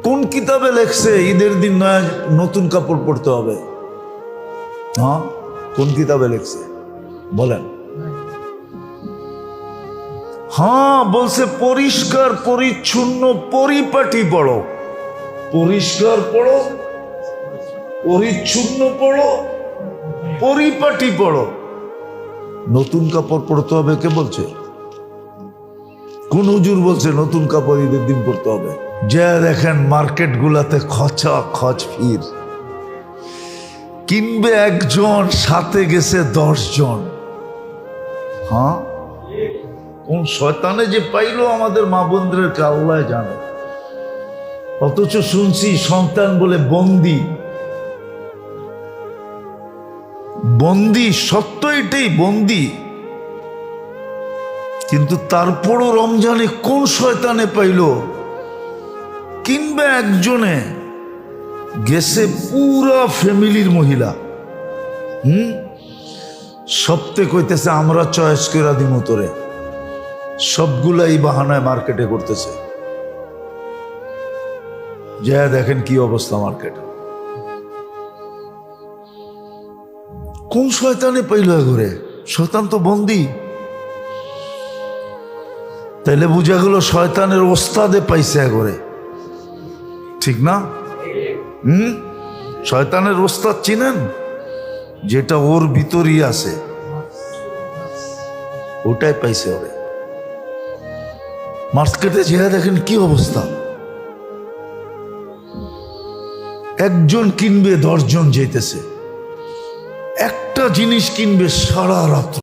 কোন কিতাবে লেখছে ঈদের দিন নতুন কাপড় পরতে হবে? হ্যাঁ, কোন কিতাবে লেখছে বলেন? হ্যাঁ, বলছে পরিষ্কার পরিচ্ছন্ন পরিপাটি পড়ো। পরিষ্কার পড়ো, পরিচ্ছন্ন পড়ো, পরিপাটি পড়ো। নতুন কাপড় পরতে হবে কে বলছে? কোন হুজুর বলছে নতুন কাপড় ঈদের দিন পরতে হবে? যা দেখেন মার্কেট গুলাতে খচা খচ ভিড়। কিনবে একজন, সাথে গেছে 10 জন। হ্যাঁ, কোন শয়তানে যে পাইলো আমাদের মা বোনদেরকে আল্লাহ জানে। অথচ শুনছি সন্তান বলে বন্দি। বন্দি, সত্য এটাই, বন্দি। কিন্তু তারপরও রমজানে কোন শয়তানে পাইল, কিনবে একজনে, গেছে পুরা ফ্যামিলির মহিলা। সপ্তে কইতেছে আমরা চয়েস করে দিম তোরে। সবগুলাই বাহানায় মার্কেটে করতেছে। যা দেখেন কি অবস্থা মার্কেটে। কোন শয়তানে পাইল ঘরে? শয়তান তো বন্দি। তাইলে বুঝা গেল শয়তানের ওস্তাদে পাইছে ঘরে, ঠিক না? শয়তানের ওস্তাদ চিনেন? যেটা ওর ভিতরই আছে, ওটাই পাইছে ওরে। মার্কেটে যেয়ে দেখেন কি অবস্থা। একজন কিনবে 10 জন যেতেছে। একটা জিনিস কিনবে সারা রাত।